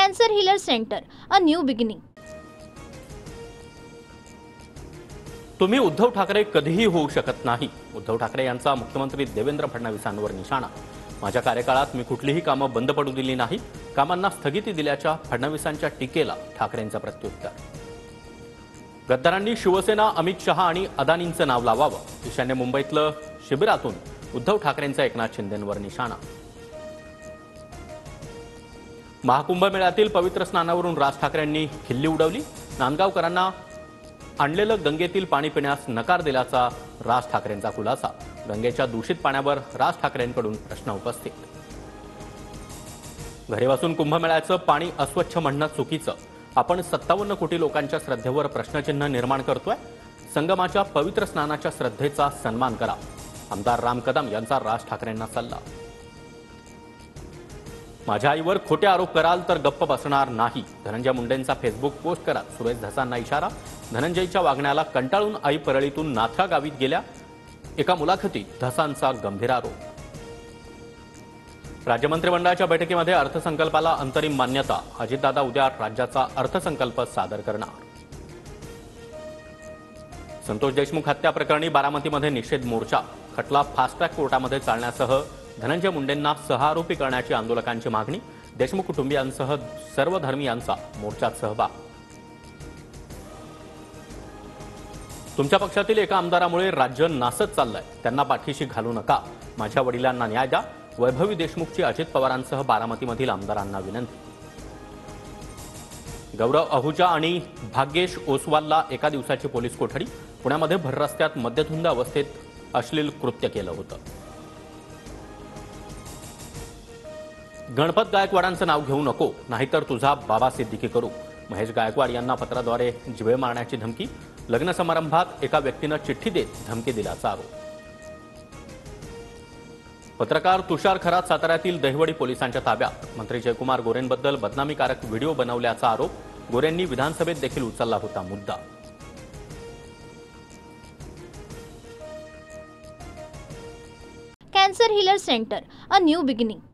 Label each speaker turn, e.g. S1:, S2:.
S1: Cancer healer centre, a new beginning.
S2: तुम्ही उद्धव ठाकरे कधीही होऊ शकत नाही. उद्धव ठाकरे यांचा मुख्यमंत्री देवेंद्र फडणवीसांवर निशाणा. माझ्या कार्यकाळात मी कुठलीही कामं बंद पडू दिली नाही. कामांना स्थगिती दिल्याच्या फडणवीसांच्या टीकेला ठाकरेंचं प्रत्युत्तर. गद्दारांनी शिवसेना, अमित शहा आणि अदानींचं नाव लावावं. ईशान्य मुंबईतलं शिबिरातून उद्धव ठाकरेंचा एकनाथ शिंदेंवर निशाणा. महाकुंभमेळ्यातील पवित्र स्नानावरून राज ठाकरेंनी खिल्ली उडवली. नांदगावकरांना आणलेलं गंगेतील पाणी पिण्यास नकार दिल्याचा राज ठाकरेंचा खुलासा. गंगेच्या दूषित पाण्यावर राज ठाकरेंकडून प्रश्न उपस्थित. घरी बसून कुंभमेळ्याचं पाणी अस्वच्छ म्हणणं चुकीचं. आपण 57 कोटी लोकांच्या श्रद्धेवर प्रश्नचिन्ह निर्माण करतोय. संगमाच्या पवित्र स्नानाच्या श्रद्धेचा सन्मान करा. आमदार राम कदम यांचा राज ठाकरेंना सल्ला. माझ्या आईवर खोटे आरोप कराल तर गप्प बसणार नाही. धनंजय मुंडेंचा फेसबुक पोस्ट करत सुरेश धसांना इशारा. धनंजयच्या वागण्याला कंटाळून आई परळीतून नाथ्या गावीत गेल्या. एका मुलाखतीत धसांचा गंभीर आरोप. राज्य मंत्रिमंडळाच्या बैठकीमध्ये अर्थसंकल्पाला अंतरिम मान्यता. अजितदादा उद्या राज्याचा अर्थसंकल्प सादर करणार. संतोष देशमुख हत्या प्रकरणी बारामतीमध्ये निषेध मोर्चा. खटला फास्ट ट्रॅक कोर्टामध्ये चालण्यासह धनंजय मुंडेंना सहआरोपी करण्याची आंदोलकांची मागणी. देशमुख कुटुंबियांसह सर्व धर्मीयांचा मोर्चात सहभाग. तुमच्या पक्षातील एका आमदारामुळे राज्य नासत चाललंय. त्यांना पाठीशी घालू नका. माझ्या वडिलांना न्याय द्या. वैभवी देशमुखची अजित पवारांसह बारामतीमधील आमदारांना विनंती. गौरव अहुजा आणि भाग्येश ओसवालला एका दिवसाची पोलीस कोठडी. पुण्यामध्ये भररस्त्यात मद्यधुंद अवस्थेत अश्लील कृत्य केलं होतं. गणपत गायकवाडांचं नाव घेऊ नको, नाहीतर तुझा बाबा सिद्दीकी करू. महेश गायकवाड यांना पत्राद्वारे जिवे मारण्याची धमकी. लग्न समारंभात एका व्यक्तीनं चिठ्ठी देत धमकी दिल्याचा आरोप. पत्रकार तुषार खरात साताऱ्यातील दहिवडी पोलिसांच्या ताब्यात. मंत्री जयकुमार गोरेंबद्दल बदनामीकारक व्हिडिओ बनवल्याचा आरोप. गोरेंनी विधानसभेत देखील उचलला होता मुद्दा.
S1: Cancer healer centre, a new beginning.